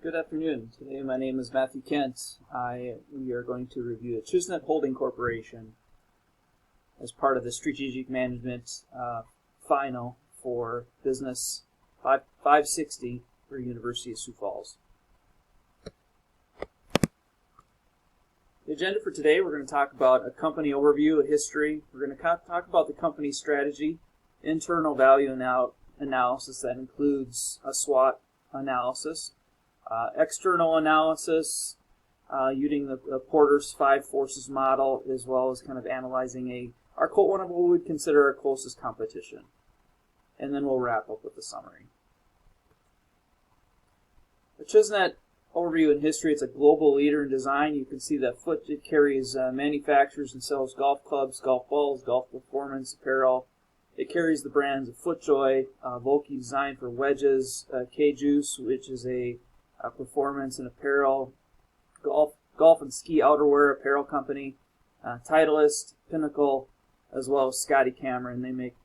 Good afternoon. Today my name is Matthew Kent. We are going to review the Achusenet Holding Corporation as part of the Strategic Management Final for Business 560 for University of Sioux Falls. The agenda for today, we're going to talk about a company overview, a history. We're going to talk about the company's strategy, internal value analysis that includes a SWOT analysis, external analysis using the Porter's 5 Forces model, as well as kind of analyzing one of what we would consider our closest competition. And then we'll wrap up with the summary. Achusenet overview and history. It's a global leader in design. You can see that it carries manufactures and sells golf clubs, golf balls, golf performance apparel. It carries the brands of FootJoy, Vokey Design for wedges, K-Juice, which is a performance and apparel, golf and ski outerwear apparel company, Titleist, Pinnacle, as well as Scotty Cameron. They make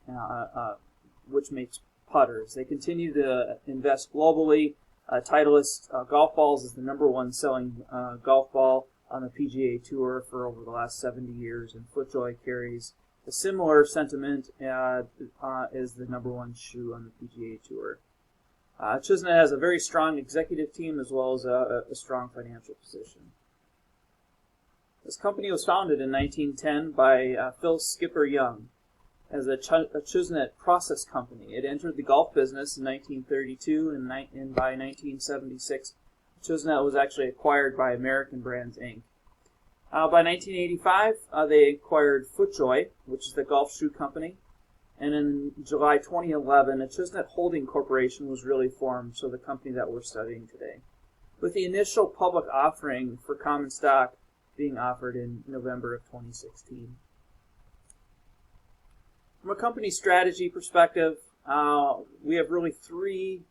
which makes putters. They continue to invest globally. Titleist golf balls is the #1 selling golf ball on the PGA Tour for over the last 70 years, and FootJoy carries a similar sentiment as the #1 shoe on the PGA Tour. Achusenet has a very strong executive team as well as a strong financial position. This company was founded in 1910 by Phil Skipper Young as a Achusenet process company. It entered the golf business in 1932, and by 1976, Achusenet was actually acquired by American Brands, Inc. By 1985, they acquired FootJoy, which is the golf shoe company. And in July 2011, Achusenet Holding Corporation was really formed, so the company that we're studying today, with the initial public offering for common stock being offered in November of 2016. From a company strategy perspective, we have really 3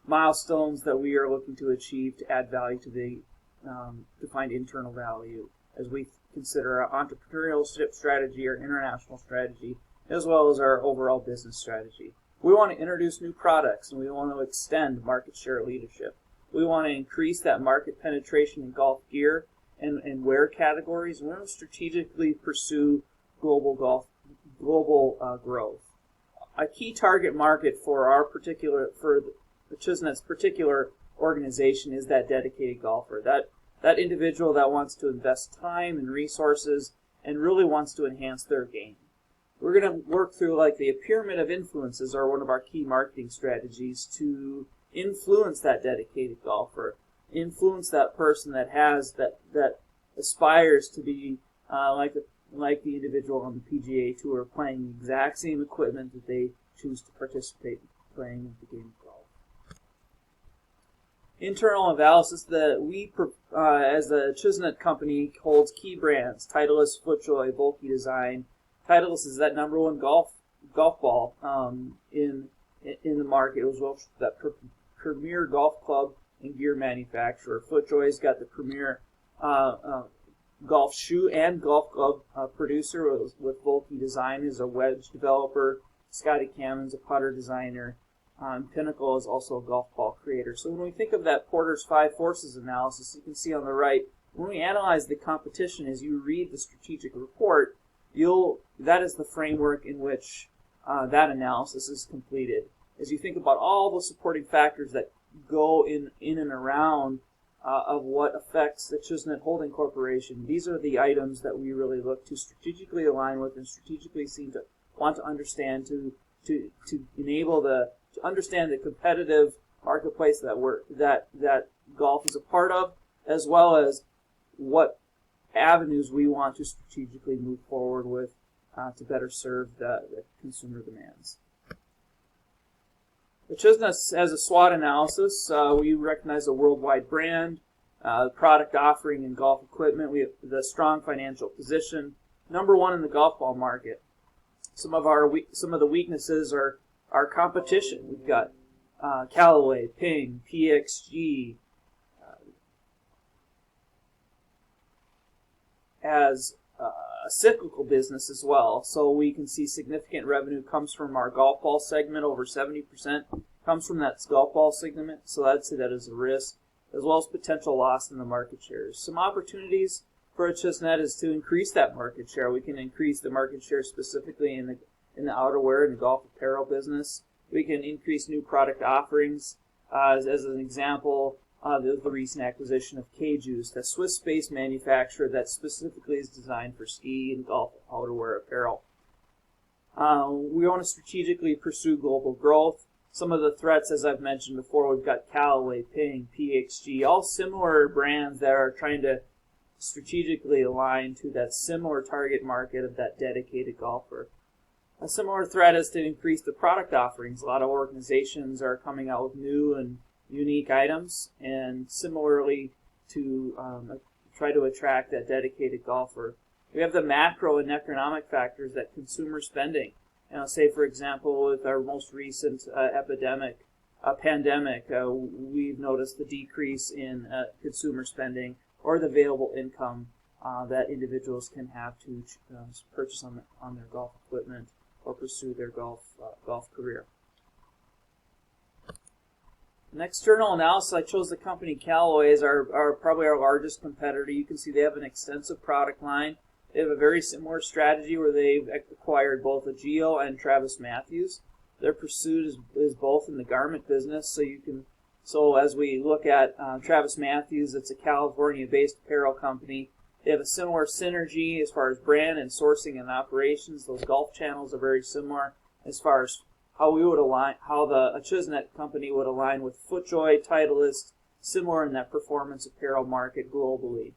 milestones that we are looking to achieve to add value to find internal value as we consider our entrepreneurship strategy, our international strategy, as well as our overall business strategy. We want to introduce new products, and we want to extend market share leadership. We want to increase that market penetration in golf gear and wear categories, and we want to strategically pursue global growth. A key target market for Achusenet's particular organization is that dedicated golfer, that individual that wants to invest time and resources and really wants to enhance their game. We're going to work through the pyramid of influences are one of our key marketing strategies to influence that dedicated golfer, influence that person that aspires to be like the individual on the PGA Tour, playing the exact same equipment that they choose to participate in playing the game of golf. Internal analysis that we, as the Achusenet company, holds key brands: Titleist, FootJoy, Vokey Design. Titleist is that #1 golf ball in the market. It was that premier golf club and gear manufacturer. FootJoy's got the premier golf shoe and golf club producer with Vokey Design is a wedge developer. Scotty Cameron's a putter designer. Pinnacle is also a golf ball creator. So when we think of that Porter's 5 Forces analysis, you can see on the right, when we analyze the competition, as you read the strategic report, that is the framework in which that analysis is completed. As you think about all the supporting factors that go in and around of what affects the Achusenet Holding Corporation, these are the items that we really look to strategically align with and strategically seem to want to understand to enable to understand the competitive marketplace that golf is a part of, as well as what avenues we want to strategically move forward with to better serve the consumer demands. Achusenet has a SWOT analysis. We recognize a worldwide brand, product offering in golf equipment. We have the strong financial position, #1 in the golf ball market. Some of the weaknesses are our competition. We've got Callaway, Ping, PXG, as a cyclical business as well. So we can see significant revenue comes from our golf ball segment. Over 70% comes from that golf ball segment. So I'd say that is a risk. as well as potential loss in the market shares. Some opportunities for Achusetnet is to increase that market share. We can increase the market share specifically in the outerwear and the golf apparel business. We can increase new product offerings. As an example, the recent acquisition of K-Juiced, a Swiss-based manufacturer that specifically is designed for ski and golf outerwear apparel. We want to strategically pursue global growth. Some of the threats, as I've mentioned before, we've got Callaway, Ping, PXG, all similar brands that are trying to strategically align to that similar target market of that dedicated golfer. A similar threat is to increase the product offerings. A lot of organizations are coming out with new and unique items, and similarly to try to attract that dedicated golfer. We have the macro and economic factors that consumer spending. Say, for example, with our most recent pandemic, we've noticed the decrease in consumer spending or the available income that individuals can have to purchase on their golf equipment or pursue their golf career. An external analysis, I chose the company Callaway as probably our largest competitor. You can see they have an extensive product line. They have a very similar strategy where they've acquired both Agio and TravisMathew. Their pursuit is both in the garment business. So as we look at TravisMathew, it's a California-based apparel company. They have a similar synergy as far as brand and sourcing and operations. Those golf channels are very similar as far as how the Achusetnet company would align with FootJoy, Titleist, similar in that performance apparel market globally.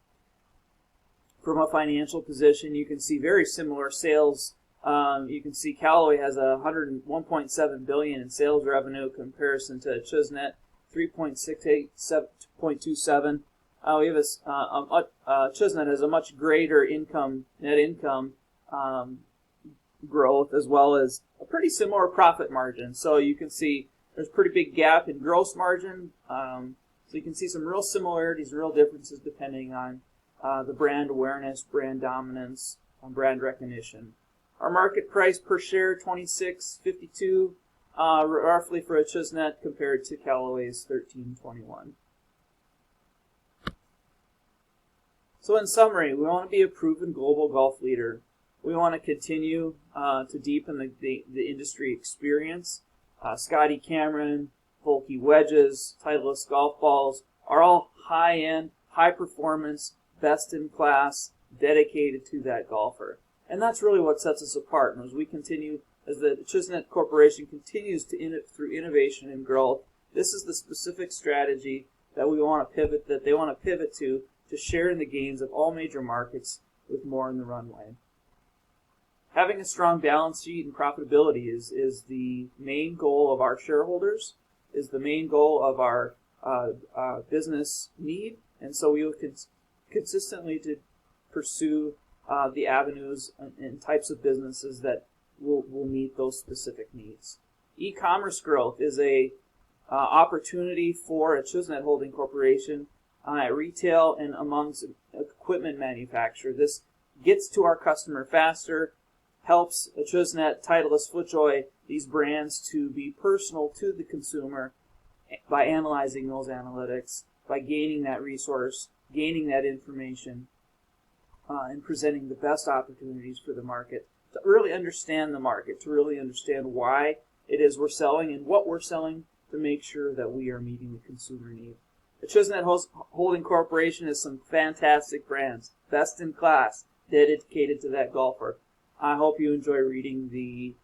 From a financial position, you can see very similar sales. You can see Callaway has $1.7 billion in sales revenue in comparison to Achusetnet, 3.27. We have Achusetnet has a much greater net income growth, as well as a pretty similar profit margin. So you can see there's a pretty big gap in gross margin. So you can see some real similarities, real differences depending on the brand awareness, brand dominance, brand recognition. Our market price per share, $26.52, roughly for Achusetnet, compared to Callaway's $13.21. So in summary, we want to be a proven global golf leader. We want to continue to deepen the industry experience. Scotty Cameron, Vokey wedges, Titleist golf balls are all high-end, high-performance, best-in-class, dedicated to that golfer. And that's really what sets us apart. And as the Achusetnet Corporation continues through innovation and growth, this is the specific strategy that they want to pivot to share in the gains of all major markets with more in the runway. Having a strong balance sheet and profitability is the main goal of our shareholders, is the main goal of our business need, and so we will consistently to pursue the avenues and types of businesses that will meet those specific needs. E-commerce growth is a opportunity for Achusetnet Holding Corporation at retail and amongst equipment manufacturers. This gets to our customer faster, helps Achusetnet, Titleist, FootJoy, these brands to be personal to the consumer by analyzing those analytics, by gaining that resource, gaining that information, and presenting the best opportunities for the market, to really understand the market, to really understand why it is we're selling and what we're selling, to make sure that we are meeting the consumer need. Achusetnet Holding Corporation has some fantastic brands, best in class, dedicated to that golfer. I hope you enjoy reading the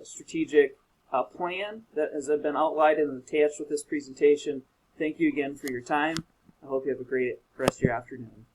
strategic plan that has been outlined and attached with this presentation. Thank you again for your time. I hope you have a great rest of your afternoon.